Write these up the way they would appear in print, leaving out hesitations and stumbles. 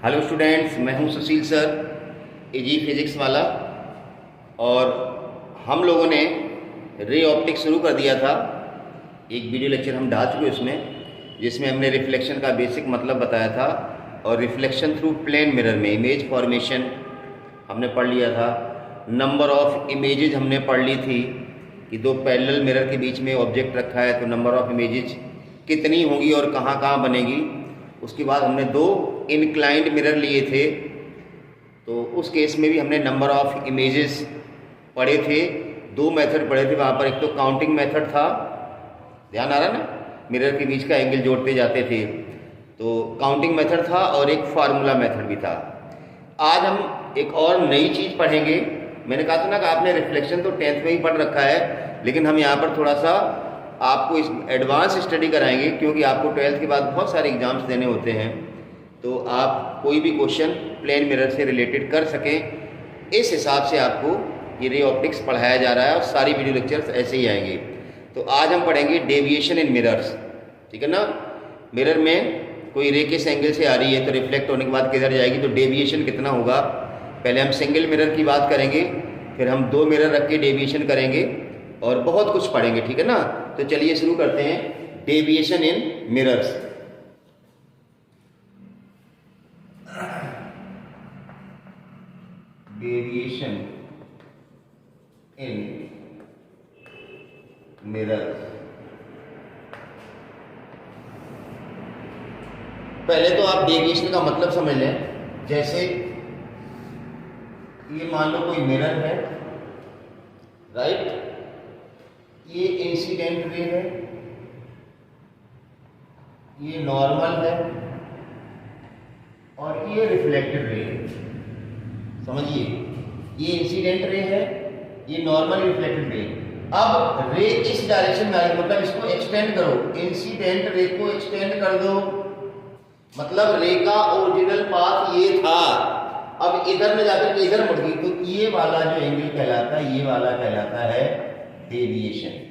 Hello students, मैं हूं सुशील sir, एजी physics वाला। और हम लोगों ने रे ऑप्टिक्स शुरू कर दिया था। एक वीडियो लेक्चर हम डाल चुके उसमें, जिसमें हमने रिफ्लेक्शन का बेसिक मतलब बताया था और रिफ्लेक्शन थ्रू प्लेन मिरर में इमेज फॉर्मेशन हमने पढ़ लिया था। नंबर ऑफ इमेजेस हमने पढ़ ली थी कि दो पैरेलल मिरर के बीच में ऑब्जेक्ट रखा है तो नंबर ऑफ इमेजेस कितनी होंगी और कहाँ कहाँ बनेगी। उसके बाद हमने दो इंक्लाइंड मिरर लिए थे, तो उस केस में भी हमने नंबर ऑफ इमेजेस पढ़े थे। दो मेथड पढ़े थे वहाँ पर, एक तो काउंटिंग मेथड था, ध्यान आ रहा ना, मिरर के बीच का एंगल जोड़ते जाते थे, तो काउंटिंग मेथड था, और एक फार्मूला मेथड भी था। आज हम एक और नई चीज़ पढ़ेंगे। मैंने कहा था ना कि आपने रिफ्लेक्शन तो 10th में ही पढ़ रखा है, लेकिन हम यहाँ पर थोड़ा सा आपको इस एडवांस स्टडी कराएंगे, क्योंकि आपको 12th के बाद बहुत सारे एग्जाम्स देने होते हैं, तो आप कोई भी क्वेश्चन प्लेन मिरर से रिलेटेड कर सकें, इस हिसाब से आपको ये रे ऑप्टिक्स पढ़ाया जा रहा है, और सारी वीडियो लेक्चर्स ऐसे ही आएंगे। तो आज हम पढ़ेंगे डेविएशन इन मिरर्स, ठीक है ना। मिरर में कोई रे किस एंगल से आ रही है तो रिफ्लेक्ट होने के बाद किधर जाएगी, तो डेविएशन कितना होगा। पहले हम सिंगल मिरर की बात करेंगे, फिर हम दो मिरर रख के डेविएशन करेंगे, और बहुत कुछ पढ़ेंगे, ठीक है ना। तो चलिए शुरू करते हैं, डेविएशन इन मिरर्स। डेविएशन इन मिरर्स। पहले तो आप डेविएशन का मतलब समझ लें। जैसे ये मान लो कोई मिरर है, राइट, ये इंसिडेंट रे है, ये नॉर्मल है, और ये रिफ्लेक्टेड रे है। समझिए, ये इंसिडेंट रे है, ये नॉर्मल रिफ्लेक्टेड रे। अब रे इस डायरेक्शन में आई, मतलब इसको एक्सटेंड करो, इंसिडेंट रे को एक्सटेंड कर दो, मतलब रे का ओरिजिनल पाथ ये था, अब इधर में जाकर के इधर मुड़ गई, तो ये वाला जो एंगल कहलाता है, ये वाला कहलाता है डेविएशन।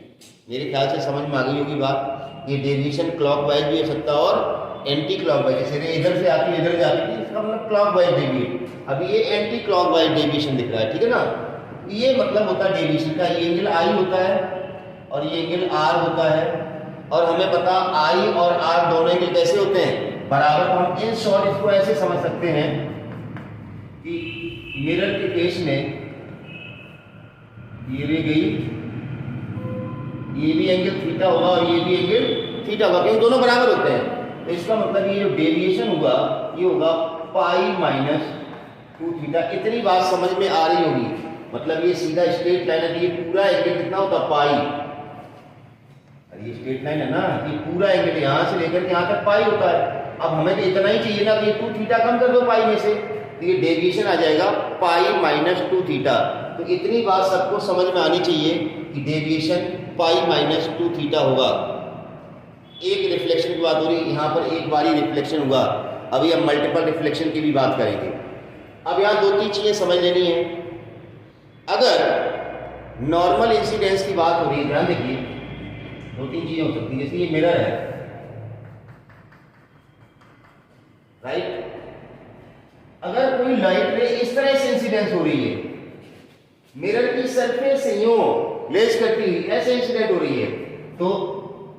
मेरे ख्याल से समझ में आ गई होगी बात। ये डेविएशन क्लॉकवाइज भी हो सकता है और एंटी क्लॉकवाइज, जैसे रे इधर से आती है इधर जाती है, इसका मतलब क्लॉकवाइज डेविएट। अब ये एंटी क्लॉकवाइज डेविएशन दिख रहा है, ठीक है ना। ये मतलब होता है डेविएशन का। ये एंगल आई होता है और ये एंगल आर होता है, और हमें पता आई और आर दोनों एंगल कैसे होते हैं, बराबर। तो हम इन शॉर्ट इसको ऐसे समझ सकते हैं कि मिरर के केस में ये रे गई, ये भी एंगल थीटा होगा और ये भी एंगल थीटा होगा, क्योंकि दोनों बराबर होते हैं। तो इसका मतलब ये जो डेविएशन होगा ये होगा पाई माइनस 2 थीटा। इतनी बात समझ में आ रही होगी, मतलब ये सीधा स्ट्रेट लाइन है, ये पूरा एंगल कितना होता है, पाई। अरे ये स्ट्रेट लाइन है ना, ये पूरा एंगल यहाँ से लेकर के यहाँ तक पाई होता है। अब हमें तो इतना ही चाहिए ना, ये 2 थीटा कम कर दो पाई में से, तो ये डेविएशन आ जाएगा पाई माइनस 2 थीटा। तो इतनी बात सबको समझ में आनी चाहिए कि डेविएशन पाई माइनस 2 थीटा होगा। एक रिफ्लेक्शन की बात हो रही है, यहाँ पर एक बार ही रिफ्लेक्शन हुआ। अभी हम मल्टीपल रिफ्लेक्शन की भी बात करेंगे। अब यहाँ 2-3 चीजें समझ लेनी है। अगर नॉर्मल इंसिडेंस की बात हो रही है, ध्यान देखिए, 2-3 चीजें हो सकती है। जैसे ये मिरर है, राइट, अगर कोई लाइट रे इस तरह से इंसिडेंस हो रही है, मिरर की सरफेस से यूं लेस करती हुई ऐसे इंसिडेंट हो रही है, तो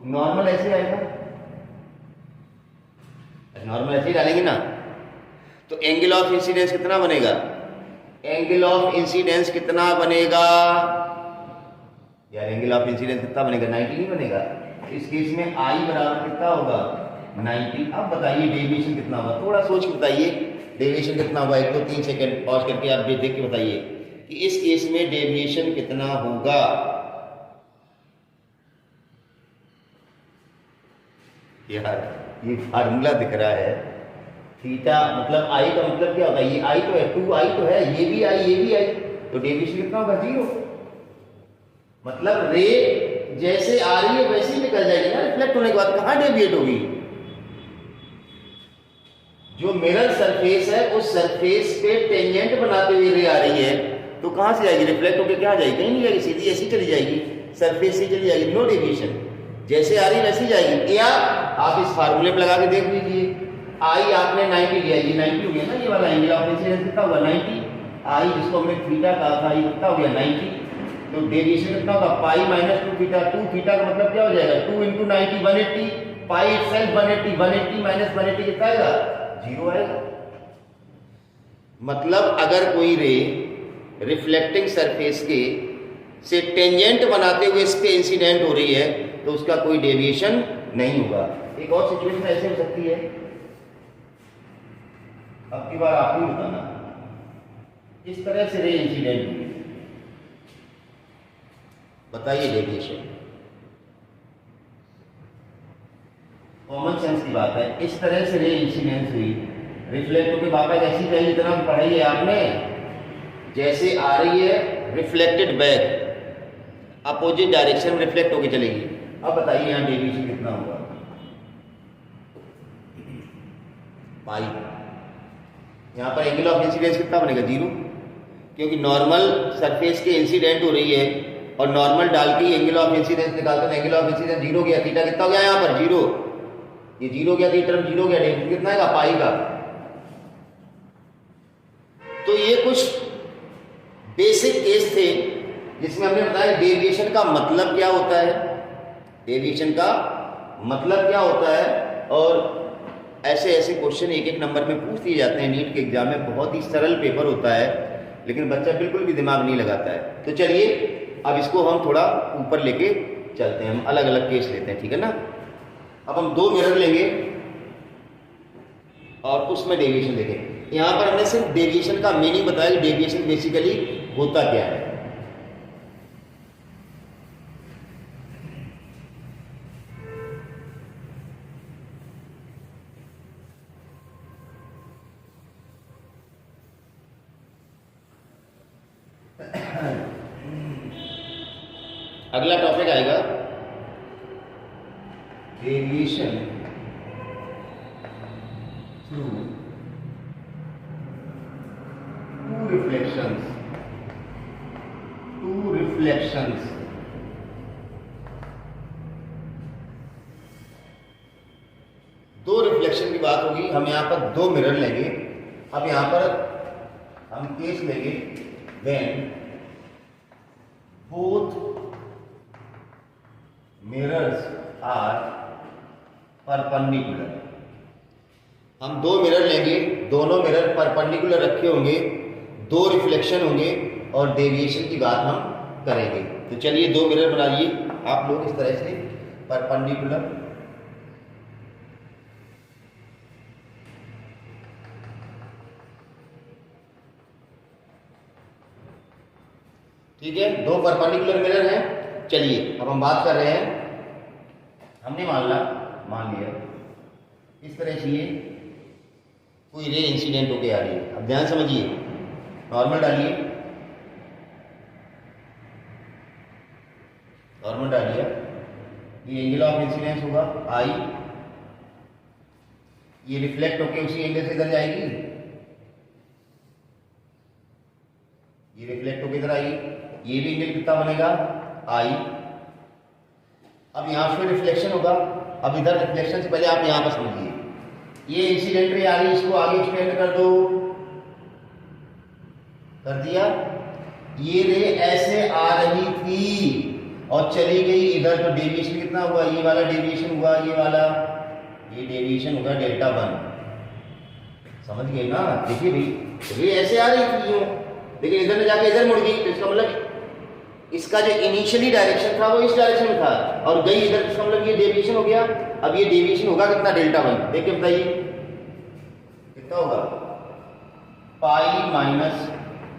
नॉर्मल ऐसे आएगा, नॉर्मल ऐसे ही डालेंगे ना, तो एंगल ऑफ इंसिडेंस कितना बनेगा, एंगल ऑफ इंसिडेंस कितना बनेगा यार, एंगल ऑफ इंसिडेंस कितना बनेगा, 90 नहीं बनेगा। इस केस में आई बराबर कितना होगा, 90। अब बताइए डेविएशन कितना होगा, थोड़ा सोच के बताइए डेविएशन कितना होगा। 1-2-3 सेकंड पॉज करके आप देख के बताइए कि इस केस में डेविएशन कितना होगा। यार ये फार्मूला दिख रहा है, थीटा मतलब आई का मतलब क्या होता है, ये आई तो है, 2i तो है, ये भी आई ये भी आई, तो डेविएशन कितना होगा, 0। मतलब रे जैसे आ रही है वैसे ही निकल जाएगी ना, रिफ्लेक्ट होने के बाद कहाँ डेविएट होगी। जो मिरर सरफेस है उस सरफेस पे टेंजेंट बनाते हुए रे आ रही है, तो कहाँ से आएगी, रिफ्लेक्ट होकर क्या जाएगी, कहीं नहीं जाएगी, सीधी ऐसी चली जाएगी, सरफेस से चली जाएगी, नो डेविएशन। जैसे आ रही वैसी जाएगी। या आप इस फार्मूले पे लगा के देख लीजिए, आई आपने 90 लिया, ये 90 हो गया ना, ये वाला एंगल ऑफ इंसिडेंस कितना हुआ 90, आई जिसको हमने थीटा कहा था ये कितना हो गया 90, तो डेविएशन कितना होगा पाई माइनस 2 थीटा, 2 थीटा का मतलब क्या हो जाएगा 2 इंटू 90 180, पाई इटसेल्फ 180, 180 माइनस 180 कितना आएगा 0 आएगा। मतलब अगर कोई रे रिफ्लेक्टिंग सरफेस के से टेंजेंट बनाते हुए इस पे इंसिडेंट हो रही है तो उसका कोई डेविएशन नहीं होगा। एक और सिचुएशन ऐसे हो सकती है, अब की बार आप ही बताना, इस तरह से रे इंसिडेंट हुई, बताइए डेविएशन, कॉमन सेंस की बात है, इस तरह से रे इंसिडेंस हुई, रिफ्लेक्ट होकर वापस ऐसी जाएगी, इतना पढ़ाई है आपने, जैसे आ रही है रिफ्लेक्टेड बैक अपोजिट डायरेक्शन में रिफ्लेक्ट होकर चलेगी। अब बताइए यहाँ डेविएशन कितना होगा पाई, यहाँ पर एंगल ऑफ इंसिडेंस कितना बनेगा 0, क्योंकि नॉर्मल सरफेस के इंसिडेंट हो रही है और नॉर्मल डाल के एंगल ऑफ इंसिडेंस निकालते हैं, एंगल ऑफ इंसिडेंस 0 गया, थीटा कितना हो गया यहाँ पर 0, ये 0 गया, तो ये टर्म 0 गया, डेविएशन कितना आएगा पाई का। तो ये कुछ बेसिक केस थे जिसमें हमने बताया डेविएशन का मतलब क्या होता है, डेविएशन का मतलब क्या होता है, और ऐसे ऐसे क्वेश्चन एक एक नंबर में पूछ दिए जाते हैं नीट के एग्जाम में। बहुत ही सरल पेपर होता है लेकिन बच्चा बिल्कुल भी दिमाग नहीं लगाता है। तो चलिए अब इसको हम थोड़ा ऊपर लेके चलते हैं, हम अलग अलग केस लेते हैं, ठीक है ना। अब हम 2 मिरर लेंगे और उसमें डेविएशन देखें। यहाँ पर हमने सिर्फ डेविएशन का मीनिंग बताया कि डेविएशन बेसिकली होता क्या है। अगला टॉपिक आएगा डेविएशन थ्रू टू रिफ्लेक्शंस, दो रिफ्लेक्शन की बात होगी। हम यहाँ पर 2 मिरर लेंगे। अब यहाँ पर हम केस लेंगे when both mirrors are perpendicular. हम 2 मिरर लेंगे, दोनों मिरर परपेंडिकुलर रखे होंगे, 2 रिफ्लेक्शन होंगे और डेविएशन की बात हम करेंगे। तो चलिए 2 मिरर बनाइए आप लोग इस तरह से परपेंडिकुलर। ठीक है, 2 परपेंडिकुलर मिरर हैं। चलिए अब हम बात कर रहे हैं, हमने मान लिया इस तरह से ये कोई रे इंसिडेंट होके आ रही है। अब ध्यान समझिए, नॉर्मल डालिए, नॉर्मल डालिए, ये एंगल ऑफ इंसिडेंस होगा आई, ये रिफ्लेक्ट होके उसी एंगल से इधर जाएगी, ये रिफ्लेक्ट होके इधर आएगी, ये भी एंगल कितना बनेगा आई। अब यहाँ पे रिफ्लेक्शन होगा। अब इधर रिफ्लेक्शन से पहले आप यहाँ पर समझिए, ये इंसिडेंट रे आ रही है, इसको आगे एक्सटेंड कर दो, कर दिया। ये रे ऐसे आ रही थी और चली गई इधर, तो डेविएशन कितना हुआ, ये वाला डेविएशन हुआ, ये वाला, ये डेविएशन होगा डेल्टा 1। समझ गए ना। देखिए भाई रे ऐसे आ रही थी यूं, लेकिन इधर में जाके इधर मुड़ गई, तो इसका मतलब इसका जो इनिशियली डायरेक्शन था वो इस डायरेक्शन में था और गई इधर, इसका मतलब ये डेविएशन हो गया। अब ये डेविएशन होगा कितना डेल्टा 1, देख के बताइए कितना होगा पाई माइनस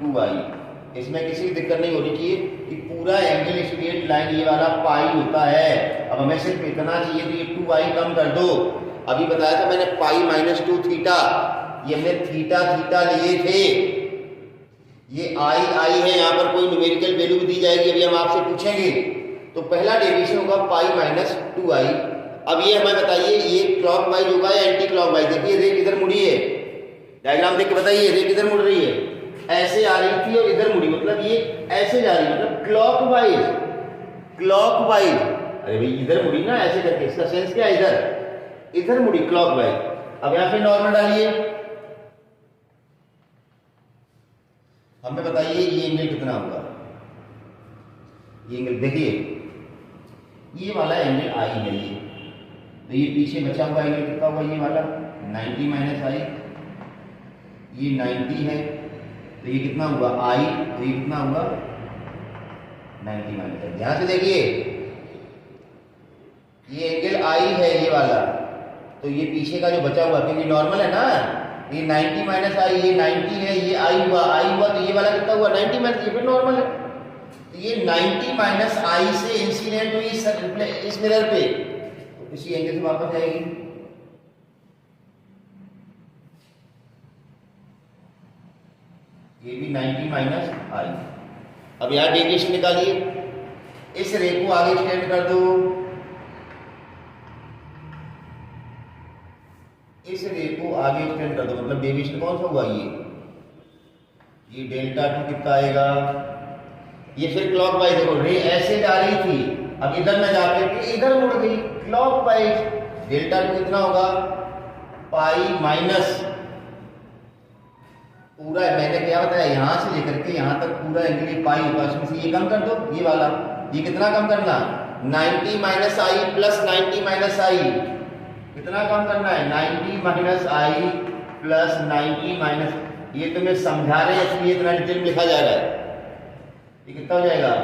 2i। इसमें किसी की दिक्कत नहीं होनी चाहिए कि पूरा एंगल स्ट्रेट लाइन ये वाला पाई होता है। अब हमें सिर्फ इतना चाहिए तो ये 2i कम कर दो। अभी बताया था मैंने पाई माइनस 2 थीटा, ये हमने थीटा थीटा लिए थे, ये आई है, यहाँ पर कोई न्यूमेरिकल वैल्यू भी दी जाएगी, अभी हम आपसे पूछेंगे। तो पहला डेविएशन होगा पाई माइनस 2i। अब ये हमें बताइए ये क्लॉकवाइज होगा या एंटी क्लॉकवाइज। देखिए रे किधर मुड़ी है, डायग्राम देख के बताइए रे किधर मुड़ रही है, ऐसे आ रही थी और इधर मुड़ी, मतलब ये ऐसे जा रही है, मतलब क्लॉकवाइज। अरे भाई इधर मुड़ी ना ऐसे करके, इसका सेंस क्या है, इधर मुड़ी क्लॉकवाइज। अब यहां पे नॉर्मल डालिए, हमें बताइए ये एंगल कितना होगा। ये एंगल देखिए, ये वाला एंगल आई है ये, तो ये पीछे बचा हुआ एंगल कितना हुआ, ये वाला 90 माइनस आई, ये 90 है, तो ये कितना हुआ आई, तो ये कितना हुआ 90 माइनस आई। ध्यान से देखिए, ये एंगल आई है ये वाला, तो ये पीछे का जो बचा हुआ, क्योंकि नॉर्मल है ना, ये 90 माइनस आई, ये 90 है, ये आई हुआ तो ये वाला कितना हुआ 90 माइनस, ये भी नॉर्मल है, तो ये 90 माइनस आई से इंसिडेंट हुई इस मिरर पे, तो इसी एंगल से वापस जाएगी। ये भी 90 माइनस आई। अब यहां डेविएशन निकालिए, इस रे को आगे एक्सटेंड कर दो, इस रे को आगे एक्सटेंड कर दो, मतलब डेविएशन कौन सा हुआ, ये डेल्टा 2 कितना आएगा, ये फिर क्लॉकवाइज, देखो रे ऐसे जा रही थी, अब इधर में जाके इधर मुड़ गई क्लॉकवाइज, डेल्टा 2 कितना होगा पाई माइनस पूरा, मैंने क्या बताया यहां से लेकर के यहां तक पूरा एंगल पाई होगा, इसमें से ये कम कर दो, ये वाला, ये कितना कम करना 90 माइनस आई प्लस 90 माइनस आई, कितना कम करना है 90 माइनस आई प्लस 90 माइनस, ये तो मैं समझा रहे हैं इसलिए इतना डिटेल में लिखा जा रहा है। ये कितना हो जाएगा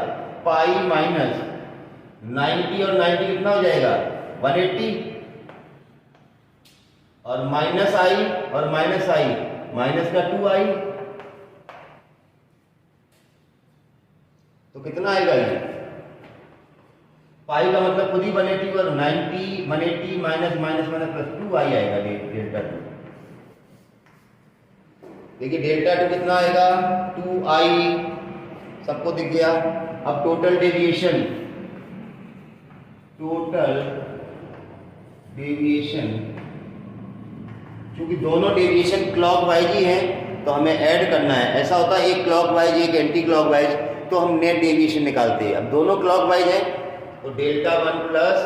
पाई माइनस 90 और 90 कितना हो जाएगा 180, और माइनस आई और माइनस आई, माइनस का 2 आई, तो कितना आएगा ये पाई का मतलब खुद ही 180 और 90 180 माइनस माइनस माइनस प्लस 2 आई आएगा डेल्टा 2। देखिए डेल्टा 2 कितना आएगा 2 आई, सबको दिख गया। अब टोटल डेविएशन, क्योंकि दोनों डेविएशन क्लॉकवाइज ही हैं तो हमें ऐड करना है, ऐसा होता है एक क्लॉकवाइज एक एंटी क्लॉकवाइज, तो हम नेट डेविएशन निकालते हैं। अब दोनों क्लॉकवाइज हैं तो डेल्टा 1 प्लस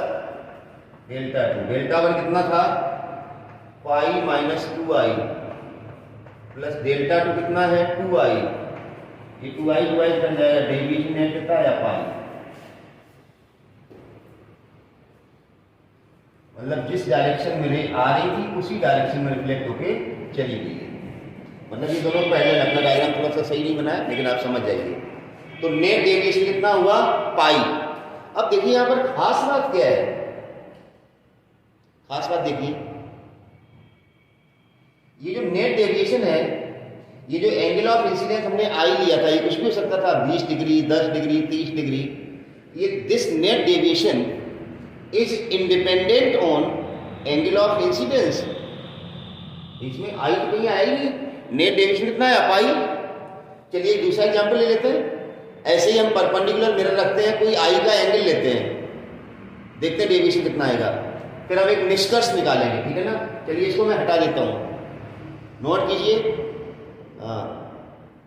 डेल्टा 2, डेल्टा 1 कितना था पाई माइनस 2 आई प्लस डेल्टा 2 कितना है 2 आई, ये 2 आई बन जाएगा, डेविएशन है कितना आया पाई, मतलब जिस डायरेक्शन में रे आ रही थी उसी डायरेक्शन में रिफ्लेक्ट होके चली गई है। मतलब ये दोनों पहले अपना डायग्राम थोड़ा सा सही नहीं बनाया, लेकिन आप समझ जाइए। तो नेट डेविएशन कितना हुआ पाई। अब देखिए यहां पर खास बात क्या है, खास बात देखिए, ये जो नेट डेविएशन है, ये जो एंगल ऑफ इंसिडेंस हमने आई लिया था, ये कुछ भी हो सकता था 20 डिग्री 10 डिग्री 30 डिग्री, ये this net deviation is independent on angle of incidence. इसमें आई तो कहीं आया ही नहीं, नेट डेविएशन कितना है पाई। चलिए एक दूसरा एग्जांपल ले लेते हैं, ऐसे ही हम परपेंडिकुलर मिरर रखते हैं, कोई आई का एंगल लेते हैं, देखते हैं डेविएशन कितना आएगा, फिर हम एक निष्कर्ष निकालेंगे, ठीक है ना। चलिए इसको मैं हटा देता हूं, नोट कीजिए, हाँ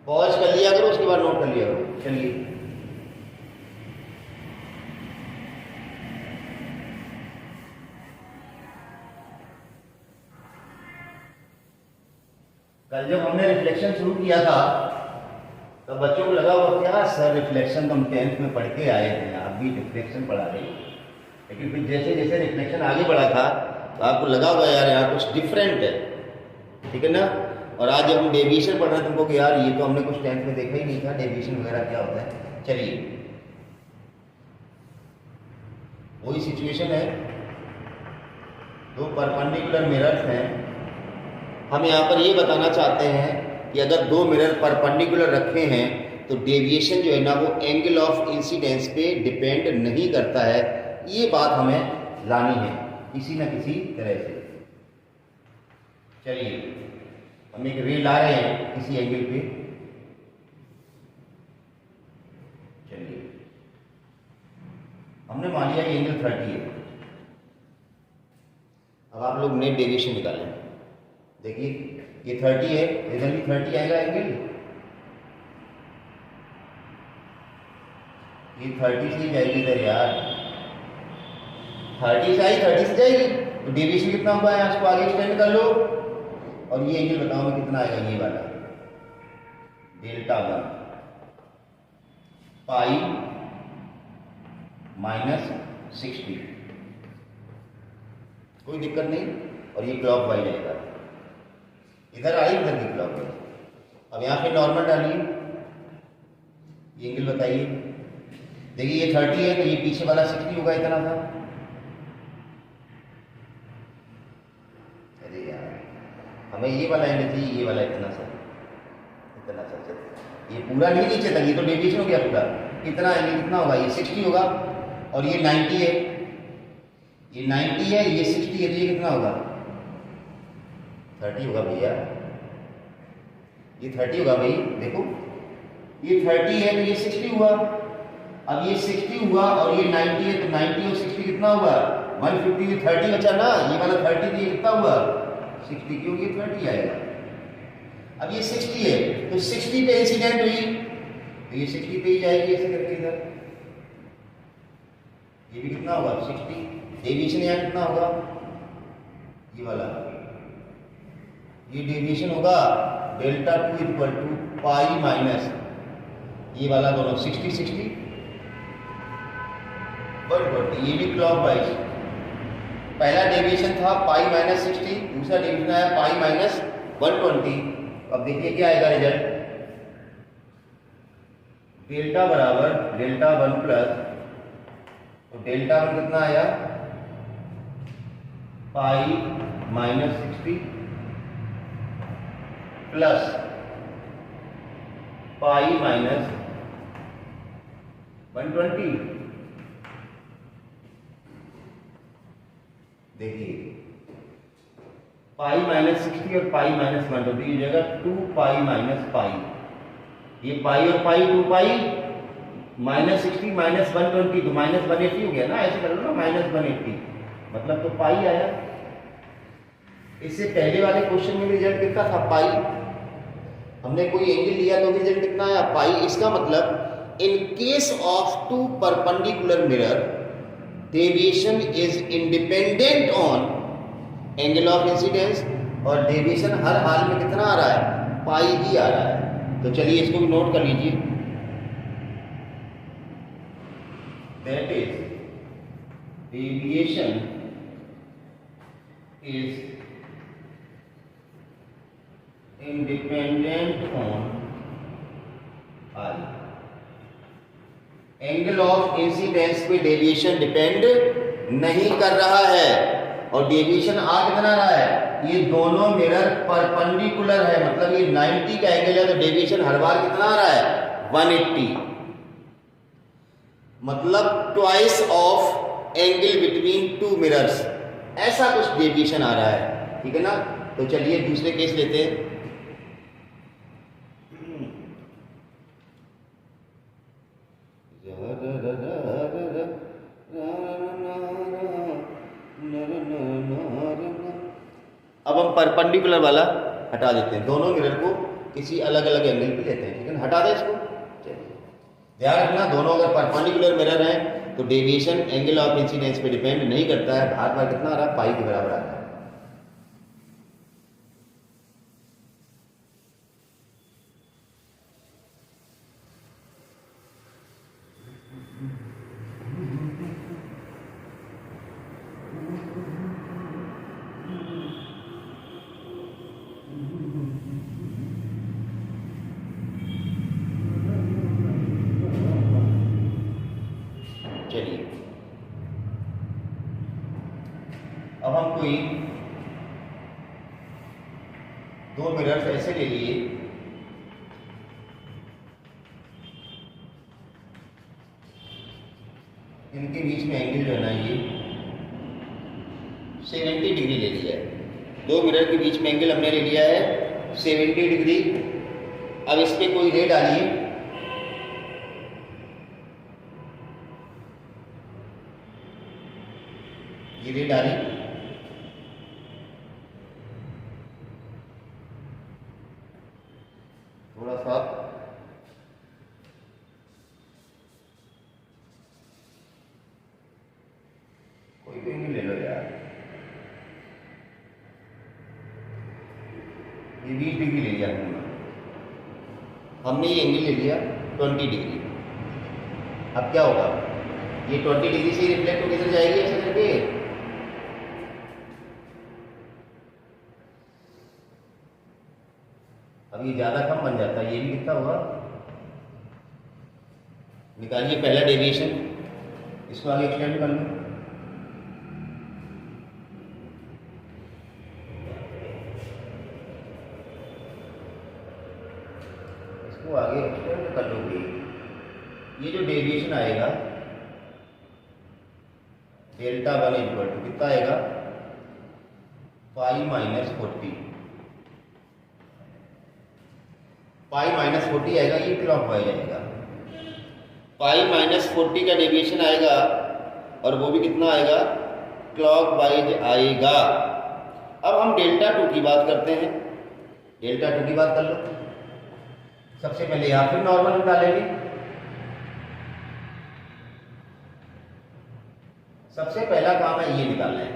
पॉज कर लिया करो, उसके बाद नोट कर लिया करो। चलिए कल जब हमने रिफ्लेक्शन शुरू किया था तो बच्चों को लगा हुआ क्या सर रिफ्लेक्शन तो हम 10th में पढ़ के आए थे, आप भी रिफ्लेक्शन पढ़ा रहे हैं, लेकिन फिर जैसे जैसे रिफ्लेक्शन आगे बढ़ा था तो आपको लगा हुआ यार यहाँ कुछ डिफरेंट है, ठीक है ना। और आज जब हम डेविएशन पढ़ रहे हैं तुमको कि यार ये तो हमने कुछ 10th में देखा ही नहीं था, डेविएशन वगैरह क्या होता है। चलिए वही सिचुएशन है, दो परपेंडिकुलर मिरर्स हैं, हम यहाँ पर ये बताना चाहते हैं कि अगर दो मिरर परपेंडिकुलर रखे हैं तो डेविएशन जो है ना वो एंगल ऑफ इंसिडेंस पे डिपेंड नहीं करता है, ये बात हमें लानी है किसी न किसी तरह से। चलिए हम एक रे ला रहे हैं किसी एंगल पे, चलिए हमने मान लिया एंगल 30 है। अब आप लोग नेट डेविएशन निकालें, देखिए ये 30 है, इधर भी 30 आएगा एंगल, ये 30 से ही जाएगी इधर यार, 30 से आई 30 से जाएगी, तो डेविएशन कितना हुआ है, इसको आगे एक्सटेंड कर लो और ये एंगल बताओ मैं कितना आएगा, ये वाला डेल्टा 1 पाई माइनस 60, कोई दिक्कत नहीं। और ये क्लॉक वाइज आएगा, इधर आई इधर भी क्लॉक वाइज। अब यहाँ पे नॉर्मल डालिए, ये एंगल बताइए। देखिए ये 30 है तो ये पीछे वाला 60 होगा, इतना था। अरे यार हमें ये वाला एंगल चाहिए, ये वाला इतना सा चल, ये पूरा नहीं नीचे तक, ये तो डेविएशन हो गया पूरा। कितना एंगल कितना होगा, ये 60 होगा और ये 90 है, ये 90 है, ये 60 है, तो ये कितना होगा 30 होगा भैया, ये 30 होगा भाई। देखो ये 30 है तो ये 60 हुआ। अब ये 60 हुआ और ये 90 है तो 90 और 60 कितना हुआ 150, ये 30 बचा ना, ये वाला 30 तो ये कितना हुआ 60, क्योंकि ये 30 आएगा। अब ये 60 है तो 60 पे इंसिडेंट हुई तो ये 60 पे ही जाएगी ऐसे करके इधर। ये भी कितना होगा 60, डेविएशन यहाँ कितना होगा, ये वाला ये डेविएशन होगा delta 2 equal to pi minus ये वाला दोनों 60 60 120। ये भी क्लॉक वाइज, पहला डेविएशन था पाई माइनस 60, दूसरा डेविएशन आया पाई माइनस 120। अब देखिए क्या आएगा रिजल्ट, डेल्टा बराबर डेल्टा 1 प्लस, तो डेल्टा 1 कितना आया pi minus 60 plus pi minus 120। देखिए पाई माइनस 60 और पाई माइनस 120 की जगह 2 पाई माइनस पाई, ये पाई और पाई 2 पाई माइनस 60 माइनस 120 तो माइनस 180 हो गया ना, ऐसे कर लो ना माइनस 180, मतलब तो पाई आया। इससे पहले वाले क्वेश्चन में रिजल्ट कितना था पाई, हमने कोई एंगल लिया तो रिजल्ट कितना आया पाई। इसका मतलब in case of two perpendicular mirror deviation is independent on angle of incidence, और डेविएशन हर हाल में कितना आ रहा है पाई ही आ रहा है। तो चलिए इसको भी नोट कर लीजिए, that is deviation is independent on I. Angle of incidence पे डेविएशन डिपेंड नहीं कर रहा है, और डेविएशन आ कितना रहा है, ये दोनों मिरर परपेंडिकुलर है, मतलब ये 90 का एंगल है तो डेविएशन हर बार कितना आ रहा है 180, मतलब twice of angle between two mirrors, ऐसा कुछ डेविएशन आ रहा है, ठीक है ना। तो चलिए दूसरे केस लेते हैं। अब हम परपेंडिकुलर वाला हटा देते हैं, दोनों मिरर को किसी अलग अलग एंगल पे लेते हैं, ठीक है ना, हटा दें इसको। ध्यान रखना दोनों अगर परपेंडिकुलर मिरर हैं तो डेविएशन एंगल ऑफ इंसिडेंस पे डिपेंड नहीं करता है, बार बार कितना आ रहा है पाई के बराबर आता है। चलिए अब हम कोई दो मिरर्स ऐसे ले लिए, इनके बीच में एंगल जो है ना ये 70 डिग्री ले लिया है। दो मिरर के बीच में एंगल हमने ले लिया है 70 डिग्री। अब इस पे कोई रे डालिए, ये रे डाली, थोड़ा सा कोई भी एंगल ले लो यार, ये 20 डिग्री ले लिया हमने ये एंगल ले लिया 20 डिग्री। अब क्या होगा, ये 20 डिग्री से रिफ्लेक्ट होकर किधर जाएगी ऐसे करके, अब ये ज़्यादा कम बन जाता है, ये भी कितना हुआ, निकालिए पहला डेविएशन, इसको आगे एक्सटेंड कर लो। इसको आगे एक्सटेंड कर लो भाई। ये जो डेविएशन आएगा डेल्टा 1 इक्वल टू कितना आएगा, पाई माइनस 40, पाई माइनस 40 आएगा, ये क्लॉकवाइज आएगा। पाई माइनस 40 का डेविएशन आएगा और वो भी कितना आएगा, क्लॉकवाइज आएगा। अब हम डेल्टा 2 की बात करते हैं, डेल्टा 2 की बात कर लो। सबसे पहले या फिर नॉर्मल निकालेंगे, सबसे पहला काम है ये निकालना है।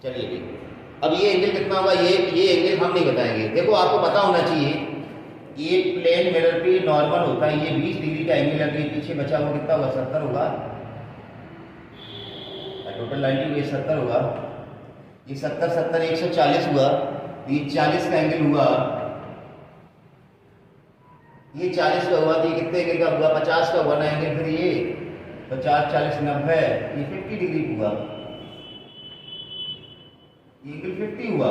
चलिए देखिए, अब ये एंगल कितना होगा, ये एंगल हम नहीं बताएंगे। देखो आपको पता होना चाहिए, ये प्लेन मिरर पे नॉर्मल होता है, ये 20 डिग्री का एंगल है, पीछे बचा हुआ कितना होगा, 70 होगा, टोटल 90 हुआ, 70 होगा, ये 70 70 140 हुआ, ये 40 का एंगल हुआ, ये 40 का हुआ, तो ये कितने एंगल का हुआ, 50 का हुआ ना एंगल, फिर ये 50 40 90, ये 50 डिग्री हुआ, ये एंगल 50 हुआ,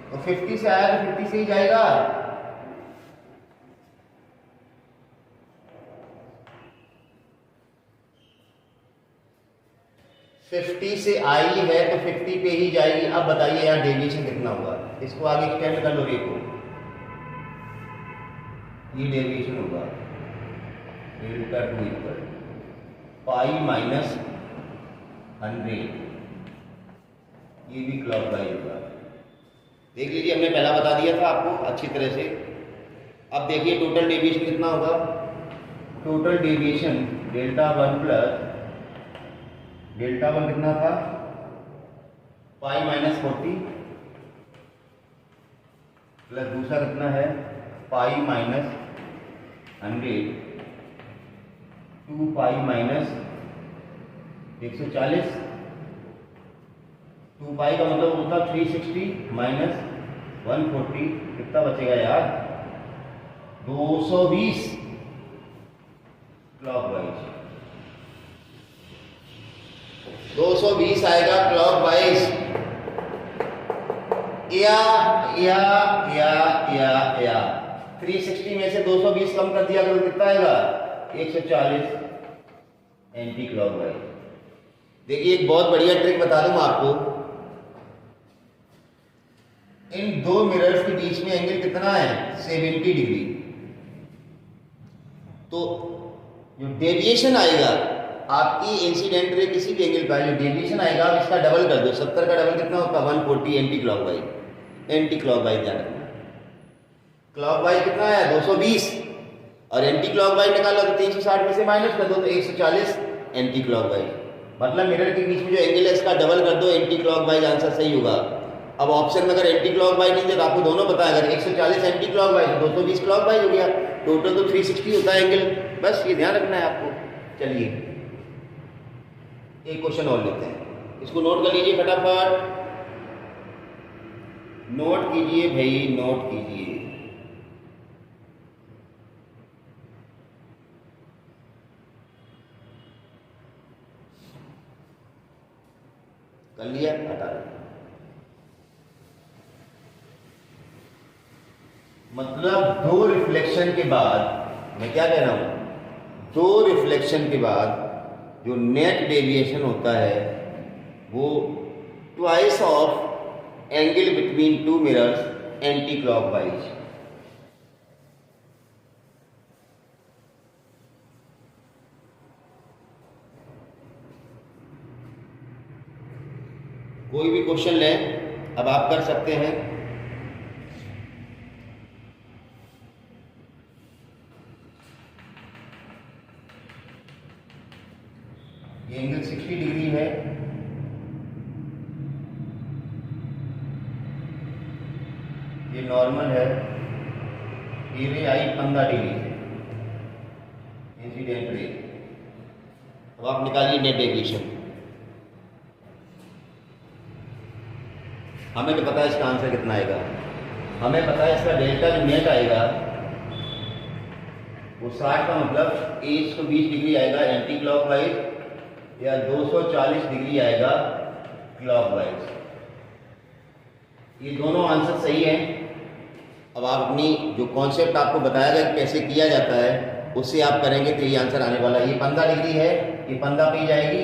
तो 50 से आया तो 50 से ही जाएगा। फिफ्टी से आई है तो 50 पे ही जाएगी। अब बताइए यार डेविएशन कितना हुआ, इसको आगे एक्सटेंड कर लो, देखो ये डेविएशन होगा डेल्टा 2 इक्वल पाई माइनस 100, ये भी क्लॉकवाइज होगा। देख लीजिए, हमने पहला बता दिया था आपको अच्छी तरह से। अब देखिए टोटल डेविएशन कितना होगा, total deviation delta 1 plus delta 1 कितना था, पाई माइनस 40 प्लस दूसरा कितना है, पाई माइनस 100, 2 पाई माइनस 140, 2 पाई का मतलब होता 360 माइनस 140, कितना बचेगा यार, 220 क्लॉकवाइज, 220 आएगा क्लॉकवाइज। या 360 में से 220 कम कर दिया तो कितना आएगा, 140 एंटी क्लॉकवाइज। देखिए एक बहुत बढ़िया ट्रिक बता दूं आपको, इन दो मिरर्स के बीच में एंगल कितना है, 70 डिग्री। तो जो डेविएशन आएगा आपकी इंसिडेंट रे किसी भी एंगल पर, जो डेविएशन आएगा आप इसका डबल कर दो, 70 का डबल कितना होता है, 140 एंटी क्लॉकवाइज। एंटी क्लॉकवाइज ध्यान रखना, क्लॉकवाइज कितना है 220 और एंटी क्लॉकवाइज निकालो तो 360 में से माइनस कर दो तो 140 एंटी क्लॉकवाइज। मतलब मिरर के बीच में जो एंगल है इसका डबल कर दो, एंटी क्लॉकवाइज आंसर सही होगा। अब ऑप्शन में अगर एंटी क्लॉकवाइज नहीं दे तो आपको दोनों पता है, अगर 140 एंटी क्लॉकवाइज 220 क्लॉकवाइज हो गया, टोटल तो 360 होता है एंगल, बस ये ध्यान रखना है आपको। चलिए एक क्वेश्चन और लेते हैं, इसको नोट कर लीजिए फटाफट, नोट कीजिए भाई, नोट कीजिए। कर लिया, हटा दिया। मतलब दो रिफ्लेक्शन के बाद, मैं क्या कह रहा हूं, दो रिफ्लेक्शन के बाद जो नेट डेविएशन होता है वो twice of angle between two mirrors anti clockwise. कोई भी क्वेश्चन लें, अब आप कर सकते हैं। ये एंगल 60 डिग्री है, ये नॉर्मल है, ये रे आई 15 डिग्री से, इंसिडेंट रे। अब आप निकालिए नेट डेविएशन। हमें तो पता है इसका आंसर कितना आएगा, हमें पता है इसका डेल्टा जो नेट आएगा वो 60 का मतलब 120 डिग्री आएगा एंटी क्लॉकवाइज या 240 डिग्री आएगा क्लॉकवाइज। ये दोनों आंसर सही हैं। अब आप अपनी जो कॉन्सेप्ट आपको बताया गया कैसे किया जाता है उससे आप करेंगे तो ये आंसर आने वाला है। ये 15 डिग्री है, ये 15 पे जाएगी,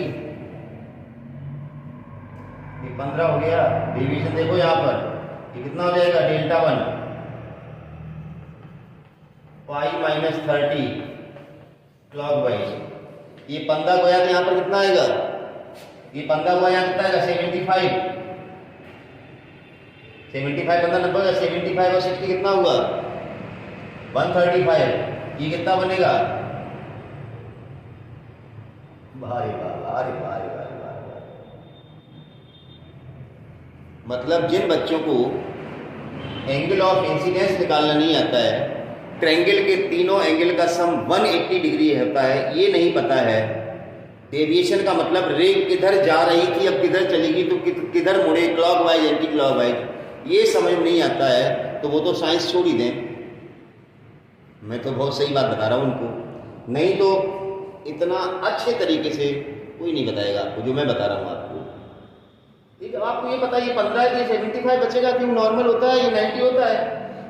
ये 15 हो गया। डिवीजन देखो यहाँ पर, ये कितना हो जाएगा, डेल्टा 1 पाई माइनस 30 क्लॉकवाइज। ये 15 गया तो यहाँ पर कितना आएगा, ये 15 गया यहाँ कितना आएगा, 75। 75 15 90 का 75 और 60 कितना हुआ, 135। ये कितना बनेगा, भारी भारी भारी भारी। मतलब जिन बच्चों को एंगल ऑफ इंसिडेंस निकालना नहीं आता है, ट्रायंगल के तीनों एंगल का सम 180 डिग्री होता है, ये नहीं पता है। डेविएशन का मतलब रे किधर जा रही थी अब किधर चलेगी तो किधर मुड़े, क्लॉकवाइज एंटी क्लॉकवाइज, ये समझ में नहीं आता है तो वो तो साइंस छोड़ ही दें। मैं तो बहुत सही बात बता रहा हूँ उनको, नहीं तो इतना अच्छे तरीके से कोई नहीं बताएगा आपको जो मैं बता रहा हूँ आपको। ठीक है, आपको ये पता है ये 15 है, ये 75 बचेगा क्यों, नॉर्मल होता है, ये 90 होता है,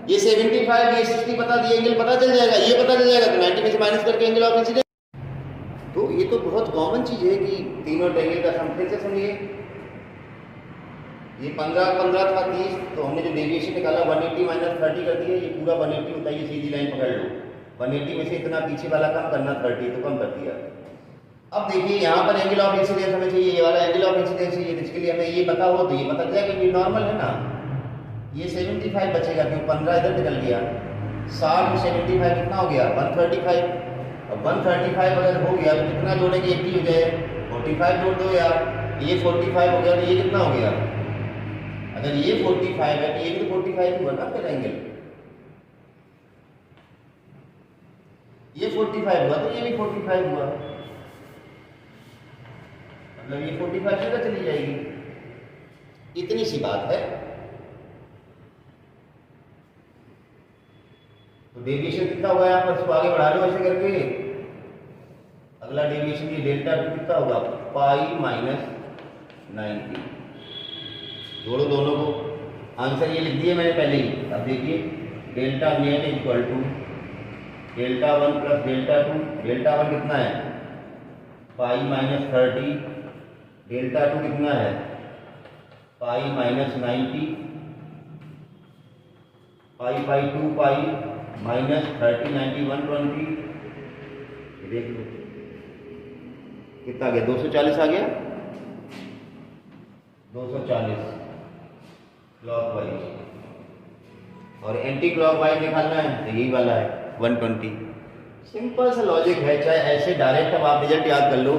ये 75 ये 60 बता दिए, एंगल पता चल जाएगा, ये पता चल जाएगा तो 90 में से माइनस करके एंगल ऑफ इंसिडेंस। तो ये तो बहुत कॉमन चीज़ है कि तीनों ट्रायंगल का सम। फिर से समझिए, ये 15 15 था 30, तो हमने जो डेविएशन निकाला 180 माइनस 30 कर दिया, ये पूरा 180 होता है। ये सीधी लाइन पकड़ लो, 180 में से इतना पीछे वाला कम करना 30, तो कम कर दिया। अब देखिए यहाँ पर एंगल ऑफ इंसिडेंस हमें चाहिए, ये वाला एंगल ऑफ इंसिडेंस चाहिए, इसके लिए हमें ये पता हो तो ये पता चला कि ये नॉर्मल है ना, ये 75 बचेगा क्यों, 15 इधर निकल गया, 60 में 75 कितना हो गया, 135। अब 135 अगर हो गया तो कितना जोड़ेंगे, 80 हो जाए, 45 जोड़ दो यार, ये 45 हो गया तो ये कितना हो गया, अगर ये 45 है तो ये भी 45 हुआ ना फिर एंगल, ये 45 हुआ तो ये भी 45 हुआ, मतलब ये 45 सीधा चली जाएगी। इतनी सी बात है। तो डेविएशन कितना होगा यहाँ पर, इसको आगे बढ़ा लो ऐसे करके। अगला डेविएशन ये डेल्टा कितना होगा, पाई माइनस 90। जोड़ो दोनों को, आंसर ये लिख दिए मैंने पहले ही। अब देखिए delta net equal to delta 1 plus delta 2। Delta 1 कितना है, पाई माइनस 30, डेल्टा 2 कितना है, pi minus 90, pi by 2 pi minus 30 90 120। देख लो कितना आ गया, 240 आ गया, 240 क्लॉकवाइज, और एंटी क्लॉकवाइज निकालना है तो यही वाला है 120। सिंपल सा लॉजिक है, चाहे ऐसे डायरेक्ट अब आप रिजल्ट याद कर लो।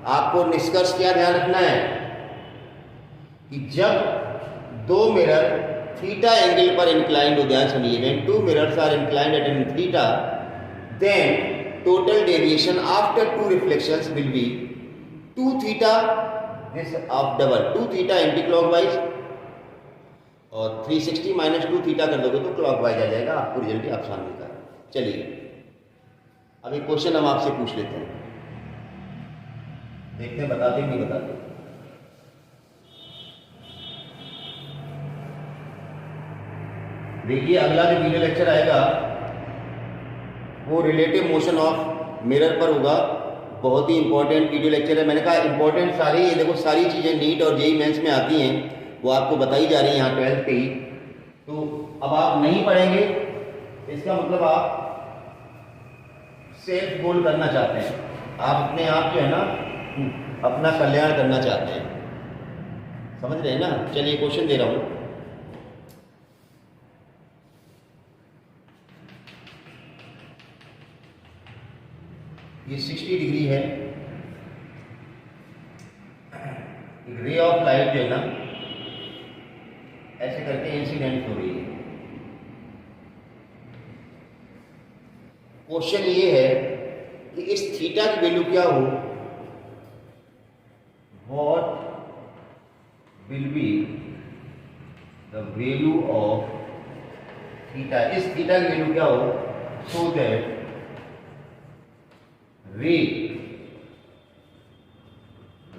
आपको निष्कर्ष क्या ध्यान रखना है कि जब दो मिरर थीटा एंगल पर इंक्लाइंड हो, ध्यान सुनिए, when two mirrors are inclined at an theta then total deviation after two reflections will be 2 theta this of double 2 theta anti clockwise, और 360 माइनस 2 थीटा कर दोगे तो क्लॉकवाइज आ जाएगा। आपको रिजल्ट आप सामने का। चलिए अब एक क्वेश्चन हम आपसे पूछ लेते हैं, देखते हैं बताते नहीं बताते। देखिए अगला जो वीडियो लेक्चर आएगा वो रिलेटिव मोशन ऑफ मिरर पर होगा। बहुत ही इंपॉर्टेंट वीडियो लेक्चर है। मैंने कहा इंपॉर्टेंट सारी, ये देखो सारी चीज़ें नीट और जेईई मेंस में आती हैं, वो आपको बताई जा रही है यहाँ 12th पे ही। तो अब आप नहीं पढ़ेंगे इसका मतलब आप सेल्फ गोल करना चाहते हैं, आप अपने आप जो है ना अपना कल्याण करना चाहते हैं, समझ रहे हैं ना। चलिए क्वेश्चन दे रहा हूँ। ये 60 डिग्री है, रे ऑफ लाइट जो है ना ऐसे करके इंसिडेंट हो रही है, क्वेश्चन ये है कि इस थीटा की वैल्यू क्या हो, what will be the value of theta, इस थीटा की वैल्यू क्या हो, सो दैट रे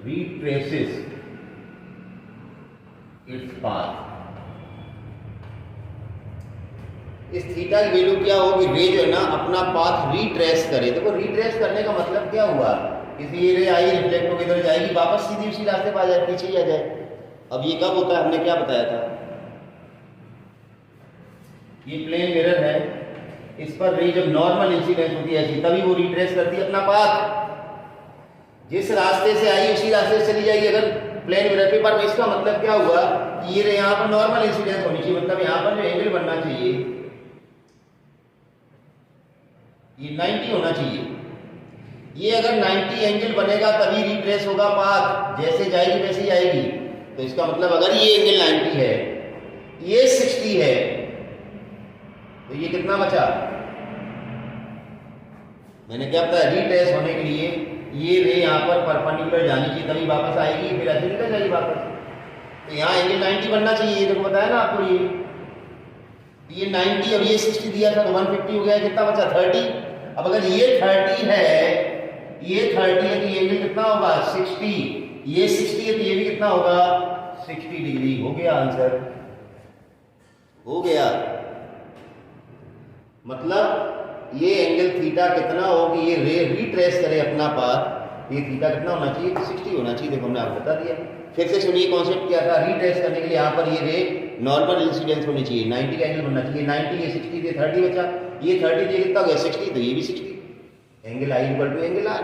retraces its path। इस थीटा की वैल्यू क्या होगी, रे जो है ना अपना पाथ रिट्रेस करे। देखो रिट्रेस करने का मतलब क्या हुआ, किसी ये रे आई रिफ्लेक्ट होकर इधर जाएगी, वापस सीधी उसी रास्ते पर आ जाए, पीछे ही आ जाए। अब ये कब होता है, हमने क्या बताया था, ये प्लेन मिरर है, इस पर रे जब नॉर्मल इंसिडेंस होती है ऐसी, तभी वो रिट्रेस करती है अपना पाथ। जिस रास्ते से आई उसी रास्ते से चली जाएगी अगर प्लेन मिरर पे। पर इसका मतलब क्या हुआ कि ये यहाँ पर नॉर्मल इंसिडेंस होनी चाहिए, मतलब यहाँ पर जो एंगल बनना चाहिए ये 90 होना चाहिए। ये अगर 90 एंगल बनेगा तभी रिट्रेस होगा पाथ, जैसे जाएगी वैसे ही आएगी। तो इसका मतलब अगर ये एंगल 90 है, ये 60 है, तो ये कितना बचा, मैंने क्या बताया, रिट्रेस होने के लिए ये रे यहाँ पर परपेंडिकुलर जानी चाहिए तभी वापस आएगी, फिर ऐसे निकल जाएगी वापस। तो यहाँ एंगल 90 बनना चाहिए, ये देखो बताया ना आपको, ये 90 और ये 60 दिया था तो 150 हो गया, कितना बचा 30। अब अगर ये 30 है, ये 30 है तो ये एंगल कितना होगा 60, ये 60 है तो ये भी कितना होगा 60 डिग्री। हो गया आंसर, हो गया। मतलब ये एंगल थीटा कितना होगी, ये रे रिट्रेस करे अपना पाथ, ये थीटा कितना होना चाहिए 60 होना चाहिए। देखो हमने आपको बता दिया। फिर से सुनिए कॉन्सेप्ट क्या था, रिट्रेस करने के लिए यहाँ पर ये रे नॉर्मल इंसिडेंस होनी चाहिए, 90 का एंगल बनना चाहिए। 90 ये 60 थे, 30 बचा, ये 30 ये कितना हो गया 60, तो ये भी 60, angle I equal to angle R.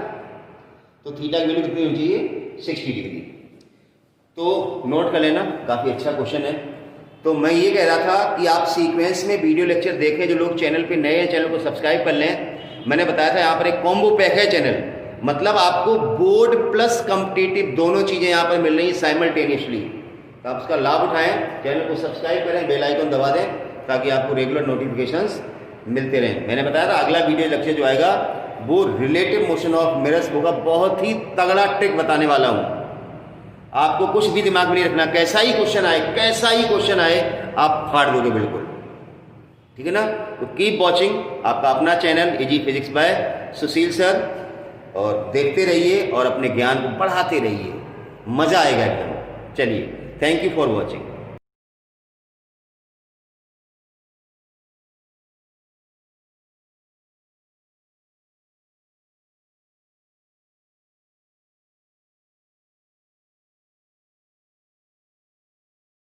तो थीटा की वैल्यू कितनी होनी चाहिए 60 डिग्री। तो नोट कर लेना, काफ़ी अच्छा क्वेश्चन है। तो मैं ये कह रहा था कि आप सीक्वेंस में वीडियो लेक्चर देखें, जो लोग चैनल पे नए हैं चैनल को सब्सक्राइब कर लें। मैंने बताया था यहाँ पर एक कॉम्बो पैक है चैनल, मतलब आपको बोर्ड प्लस कॉम्पिटिटिव दोनों चीज़ें यहाँ पर मिल रही हैं साइमल्टेनियसली। तो आप उसका लाभ उठाएं, चैनल को सब्सक्राइब करें, बेल आइकन दबा दें ताकि आपको रेगुलर नोटिफिकेशंस मिलते रहें। मैंने बताया था अगला वीडियो लेक्चर जो आएगा वो रिलेटिव मोशन ऑफ मिरर्स होगा, बहुत ही तगड़ा ट्रिक बताने वाला हूँ। आपको कुछ भी दिमाग में नहीं रखना, कैसा ही क्वेश्चन आए, कैसा ही क्वेश्चन आए आप फाड़ दोगे बिल्कुल, ठीक है ना। तो कीप वॉचिंग आपका अपना चैनल इजी फिजिक्स बाय सुशील सर, और देखते रहिए और अपने ज्ञान को बढ़ाते रहिए, मज़ा आएगा एकदम। चलिए, थैंक यू फॉर वॉचिंग।